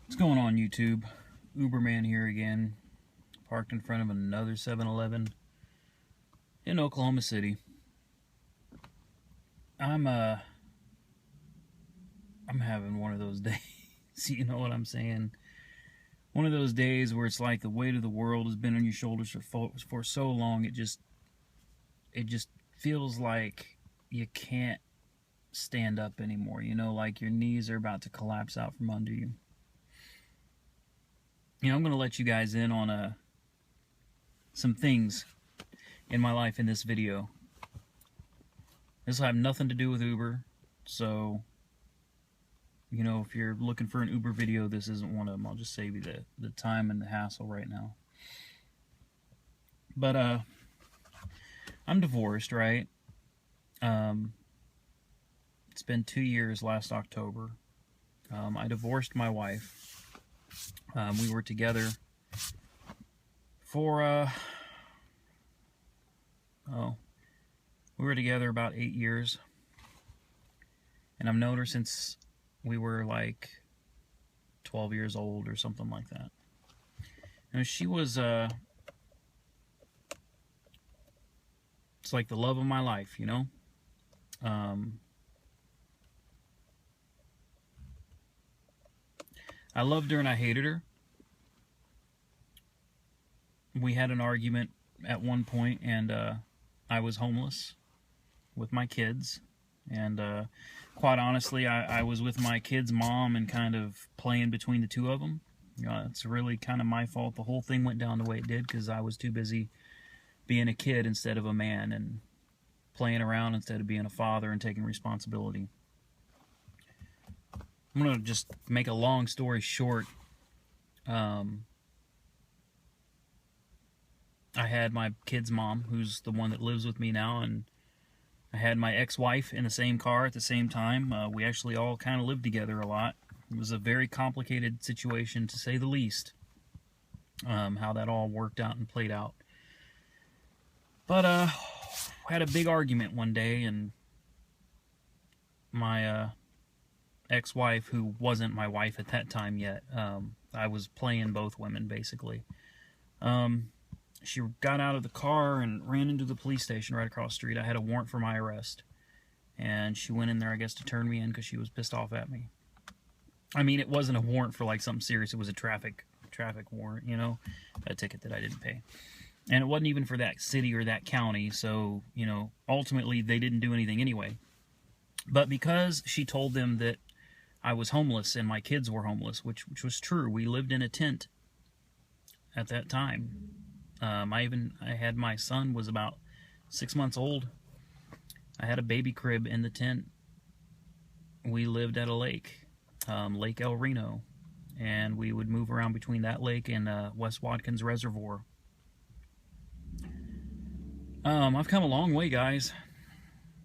What's going on, YouTube? Uberman here again, parked in front of another 7-Eleven in Oklahoma City. I'm having one of those days, you know what I'm saying? One of those days where it's like the weight of the world has been on your shoulders for so long, it just feels like you can't stand up anymore, like your knees are about to collapse out from under you. I'm going to let you guys in on some things in my life in this video. This will have nothing to do with Uber, so, if you're looking for an Uber video, this isn't one of them. I'll just save you the time and the hassle right now. But, I'm divorced, right? It's been 2 years last October. I divorced my wife. We were together for, we were together about 8 years. And I've known her since we were like 12 years old or something like that. And she was, it's like the love of my life, I loved her and I hated her. We had an argument at one point, and I was homeless with my kids. And quite honestly, I was with my kids' mom and kind of playing between the two of them. It's really kind of my fault. The whole thing went down the way it did because I was too busy being a kid instead of a man, and playing around instead of being a father and taking responsibility. I'm going to just make a long story short. I had my kid's mom, who's the one that lives with me now, and I had my ex-wife in the same car at the same time. We actually all kind of lived together a lot. It was a very complicated situation, to say the least, how that all worked out and played out. But we had a big argument one day, and my ex-wife, who wasn't my wife at that time yet, I was playing both women, basically. She got out of the car and ran into the police station right across the street. I had a warrant for my arrest. And she went in there, I guess, to turn me in because she was pissed off at me. I mean, it wasn't a warrant for like something serious. It was a traffic warrant, a ticket that I didn't pay. And it wasn't even for that city or that county. So, ultimately they didn't do anything anyway. But because she told them that I was homeless and my kids were homeless, which was true. We lived in a tent at that time. I had my son was about 6 months old. I had a baby crib in the tent. We lived at a lake, Lake El Reno, and we would move around between that lake and West Watkins Reservoir. I've come a long way, guys.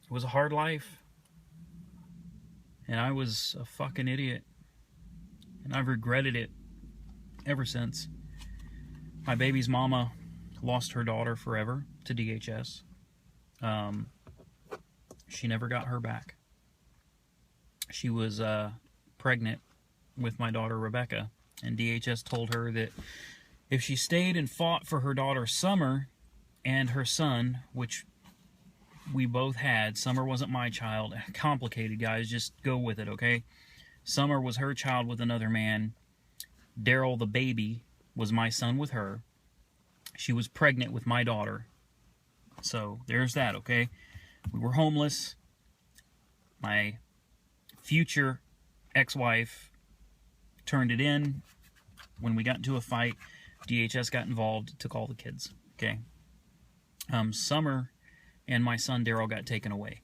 It was a hard life. And I was a fucking idiot. And I've regretted it ever since. My baby's mama lost her daughter forever to DHS. She never got her back. She was pregnant with my daughter Rebecca. And DHS told her that if she stayed and fought for her daughter Summer and her son, which we both had. Summer wasn't my child. Complicated, guys. Just go with it, okay? Summer was her child with another man. Daryl, the baby, was my son with her. She was pregnant with my daughter. So, there's that, okay? We were homeless. My future ex-wife turned it in. When we got into a fight, DHS got involved, took all the kids, okay? Summer and my son Daryl got taken away.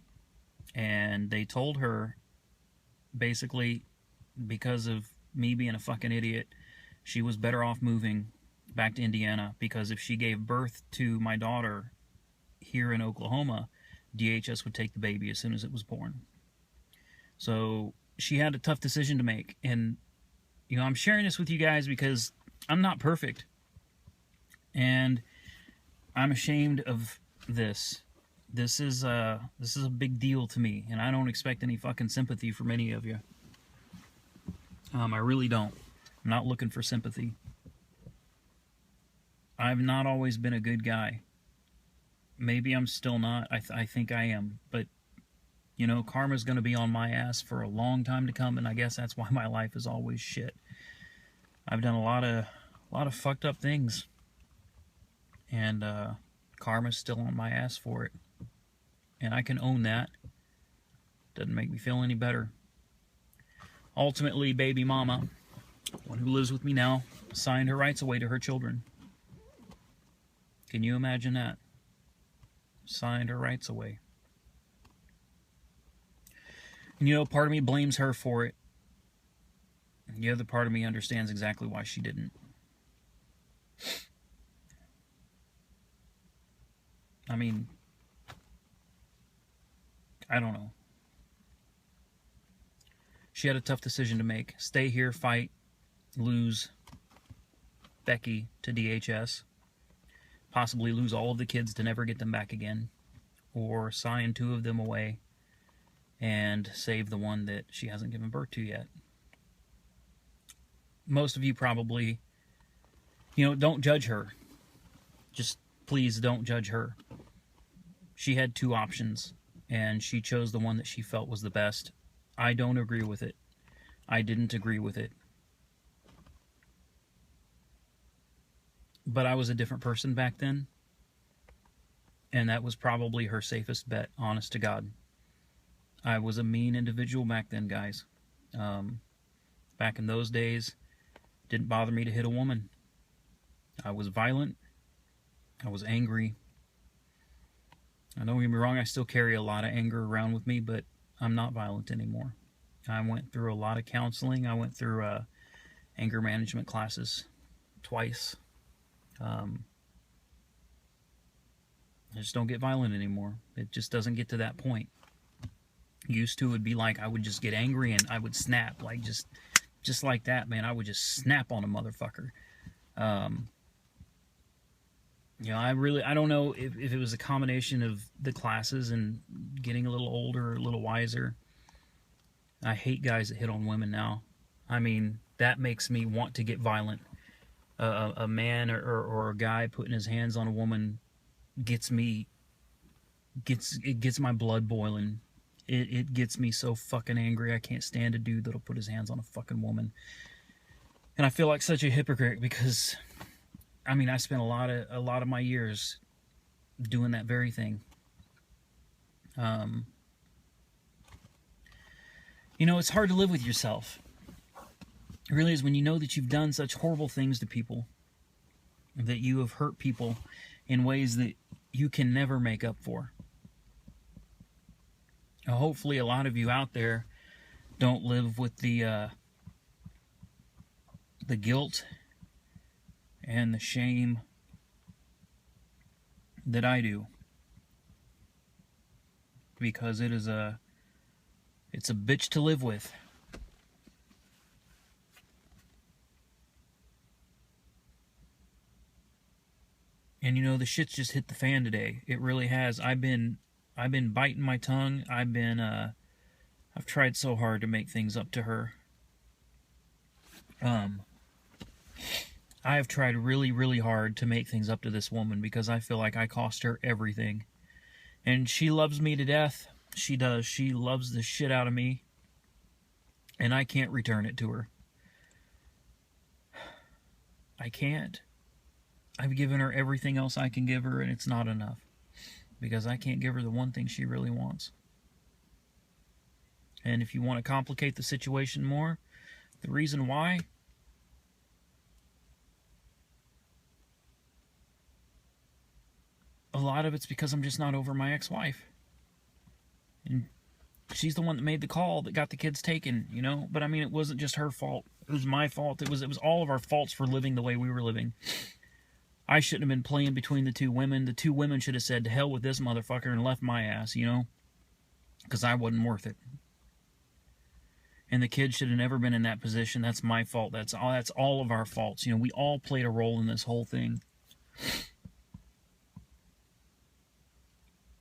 And they told her, basically, because of me being a fucking idiot, she was better off moving back to Indiana, because if she gave birth to my daughter here in Oklahoma, DHS would take the baby as soon as it was born. So she had a tough decision to make. And, I'm sharing this with you guys because I'm not perfect. And I'm ashamed of this. This is a big deal to me, and I don't expect any fucking sympathy from any of you. I really don't. I'm not looking for sympathy. I've not always been a good guy. Maybe I'm still not. I think I am. But, you know, karma's going to be on my ass for a long time to come, and I guess that's why my life is always shit. I've done a lot of fucked up things, and karma's still on my ass for it. And I can own that. Doesn't make me feel any better. Ultimately, baby mama, one who lives with me now, signed her rights away to her children. Can you imagine that? Signed her rights away. And, you know, part of me blames her for it. The other part of me understands exactly why she didn't. I mean, I don't know. She had a tough decision to make. Stay here, fight, lose Becky to DHS. Possibly lose all of the kids to never get them back again. Or sign 2 of them away and save the one that she hasn't given birth to yet. Most of you probably, you know, don't judge her. Just please don't judge her. She had 2 options, and she chose the one that she felt was the best. I don't agree with it. I didn't agree with it. But I was a different person back then, and that was probably her safest bet, honest to God. I was a mean individual back then, guys. Back in those days, didn't bother me to hit a woman. I was violent. I was angry. I don't get me wrong, I still carry a lot of anger around with me, but I'm not violent anymore. I went through a lot of counseling. I went through anger management classes twice. I just don't get violent anymore. It just doesn't get to that point. Used to, it'd be like I would just get angry and I would snap, like just like that, man. I would just snap on a motherfucker. You know, I don't know if it was a combination of the classes and getting a little older, a little wiser. I hate guys that hit on women now. I mean, that makes me want to get violent. A man or a guy putting his hands on a woman gets my blood boiling. It gets me so fucking angry. I can't stand a dude that'll put his hands on a fucking woman. And I feel like such a hypocrite because, I mean, I spent a lot of my years doing that very thing. You know, it's hard to live with yourself. It really is, when you know that you've done such horrible things to people, that you have hurt people in ways that you can never make up for. Now, hopefully a lot of you out there don't live with the guilt and the shame that I do, because it's a bitch to live with. And you know, the shit's just hit the fan today. It really has. I've been biting my tongue. I've tried so hard to make things up to her. I have tried really, really hard to make things up to this woman because I feel like I cost her everything. And she loves me to death. She does. She loves the shit out of me. And I can't return it to her. I can't. I've given her everything else I can give her, and it's not enough. Because I can't give her the one thing she really wants. And if you want to complicate the situation more, the reason why, a lot of it's because I'm just not over my ex-wife. And she's the one that made the call that got the kids taken, you know? But I mean, it wasn't just her fault. It was my fault. It was all of our faults for living the way we were living. I shouldn't have been playing between the 2 women. The 2 women should have said, to hell with this motherfucker, and left my ass, you know? Because I wasn't worth it. And the kids should have never been in that position. That's my fault. That's all of our faults. You know, we all played a role in this whole thing.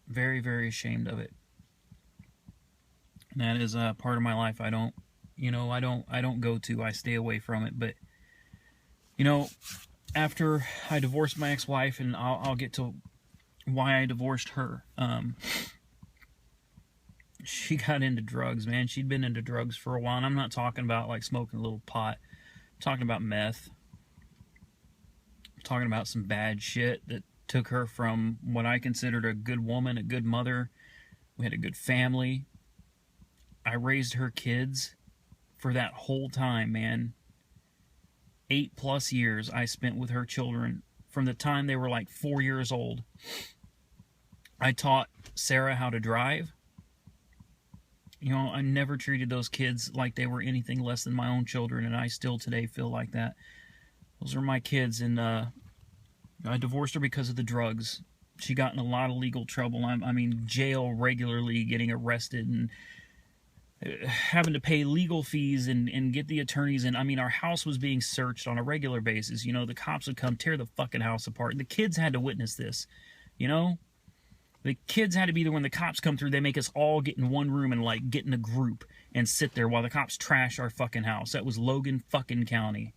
Very, very ashamed of it. And that is a part of my life I don't go to. I stay away from it. But You know, after I divorced my ex-wife, and I'll get to why I divorced her. She got into drugs, man. She'd been into drugs for a while, and I'm not talking about like smoking a little pot. I'm talking about meth. I'm talking about some bad shit that took her from what I considered a good woman, a good mother. We had a good family. I raised her kids for that whole time, man. 8+ years I spent with her children from the time they were like 4 years old. I taught Sarah how to drive. You know, I never treated those kids like they were anything less than my own children, and I still today feel like that. Those are my kids, and I divorced her because of the drugs. She got in a lot of legal trouble. I mean, jail regularly, getting arrested, and having to pay legal fees and get the attorneys. And I mean, our house was being searched on a regular basis. You know, the cops would come tear the fucking house apart. And the kids had to witness this, you know? The kids had to be there when the cops come through. They make us all get in one room and like get in a group and sit there while the cops trash our fucking house. That was Logan fucking County.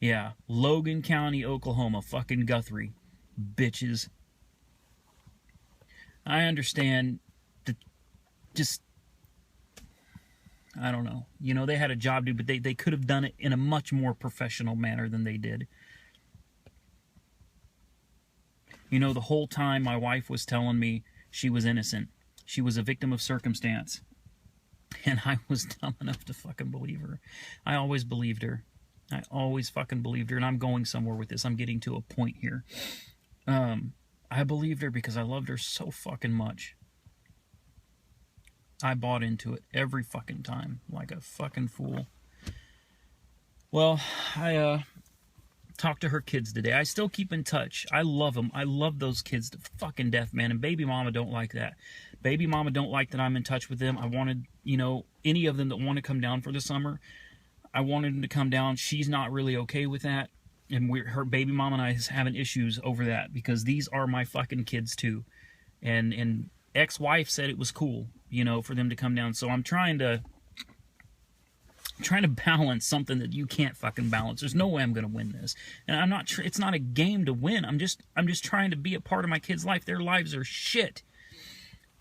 Yeah, Logan County, Oklahoma. Fucking Guthrie. Bitches. I understand that just, I don't know. You know, they had a job to do, but they could have done it in a much more professional manner than they did. You know, the whole time my wife was telling me she was innocent. She was a victim of circumstance. And I was dumb enough to fucking believe her. I always believed her. I always fucking believed her. And I'm going somewhere with this. I'm getting to a point here. I believed her because I loved her so fucking much. I bought into it every fucking time. Like a fucking fool. Well, I talked to her kids today. I still keep in touch. I love them. I love those kids to fucking death, man. And baby mama don't like that. Baby mama don't like that I'm in touch with them. I wanted, you know, any of them that want to come down for the summer, I wanted them to come down. She's not really okay with that. And her baby mama and I is having issues over that because these are my fucking kids too. And ex-wife said it was cool, you know, for them to come down. So I'm trying to balance something that you can't fucking balance. There's no way I'm going to win this. And I'm not it's not a game to win. I'm just trying to be a part of my kids' life. Their lives are shit.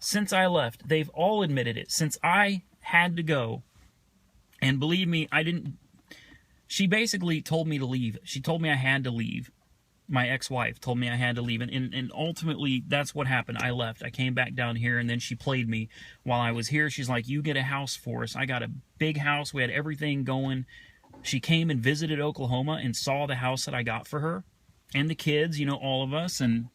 Since I left, they've all admitted it. Since I had to go, and believe me, she basically told me to leave. She told me I had to leave. My ex-wife told me I had to leave, and ultimately that's what happened. I left. I came back down here, and then she played me while I was here. She's like, you get a house for us. I got a big house. We had everything going. She came and visited Oklahoma and saw the house that I got for her and the kids, you know, all of us, and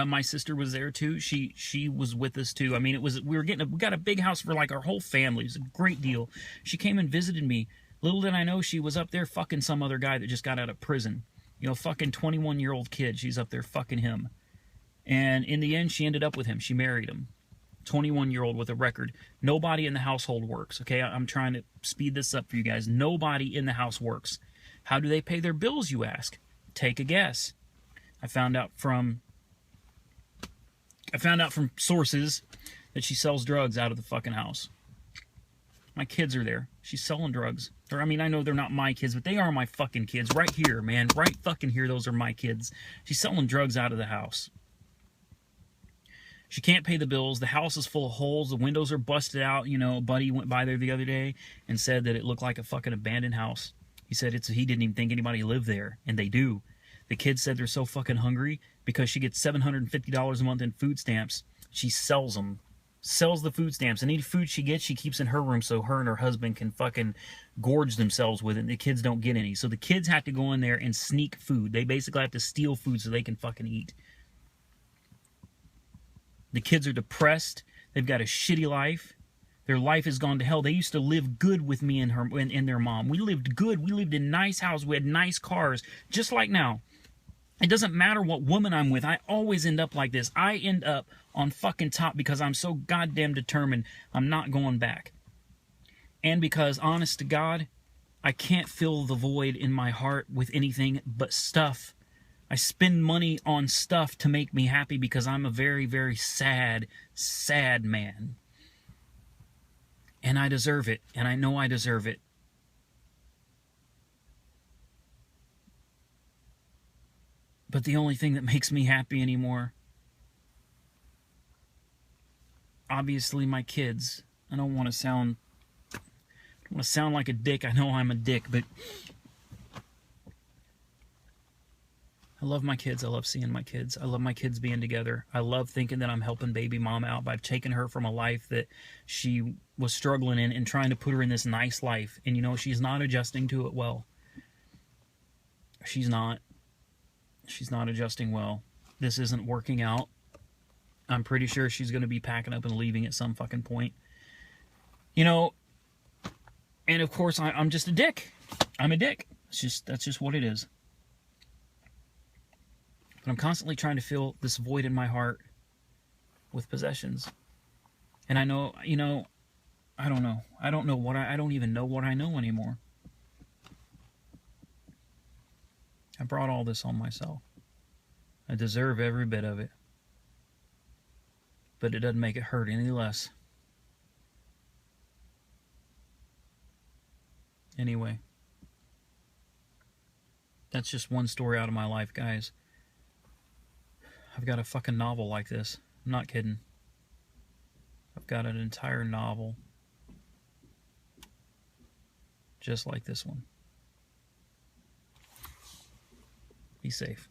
my sister was there too. She was with us too. I mean, we got a big house for like our whole family. It was a great deal. She came and visited me. Little did I know she was up there fucking some other guy that just got out of prison. You know, fucking 21-year-old kid. She's up there fucking him. And in the end, she ended up with him. She married him. 21-year-old with a record. Nobody in the household works, okay? I'm trying to speed this up for you guys. Nobody in the house works. How do they pay their bills, you ask? Take a guess. I found out from sources that she sells drugs out of the fucking house. My kids are there. She's selling drugs. I mean, I know they're not my kids, but they are my fucking kids. Right here, man. Right fucking here, those are my kids. She's selling drugs out of the house. She can't pay the bills. The house is full of holes. The windows are busted out. You know, a buddy went by there the other day and said that it looked like a fucking abandoned house. He said he didn't even think anybody lived there, and they do. The kids said they're so fucking hungry because she gets $750 a month in food stamps. She sells them. Sells the food stamps, and any food she gets, she keeps in her room so her and her husband can fucking gorge themselves with it, and the kids don't get any. So the kids have to go in there and sneak food. They basically have to steal food so they can fucking eat. The kids are depressed. They've got a shitty life. Their life has gone to hell. They used to live good with me and her and their mom. We lived good. We lived in nice houses. We had nice cars, just like now. It doesn't matter what woman I'm with. I always end up like this. I end up on fucking top because I'm so goddamn determined I'm not going back. And because, honest to God, I can't fill the void in my heart with anything but stuff. I spend money on stuff to make me happy because I'm a very, very sad, sad man. And I deserve it. And I know I deserve it. But the only thing that makes me happy anymore, obviously my kids. I don't want to sound like a dick. I know I'm a dick, but I love my kids. I love seeing my kids. I love my kids being together. I love thinking that I'm helping baby mom out by taking her from a life that she was struggling in and trying to put her in this nice life. And, you know, she's not adjusting to it well. She's not. She's not adjusting well. This isn't working out. I'm pretty sure she's going to be packing up and leaving at some fucking point. You know, and of course I'm just a dick. I'm a dick. That's just what it is. But I'm constantly trying to fill this void in my heart with possessions. And I know, you know, I don't know. I don't even know what I know anymore. I brought all this on myself. I deserve every bit of it. But it doesn't make it hurt any less. Anyway. That's just one story out of my life, guys. I've got a fucking novel like this. I'm not kidding. I've got an entire novel just like this one. Be safe.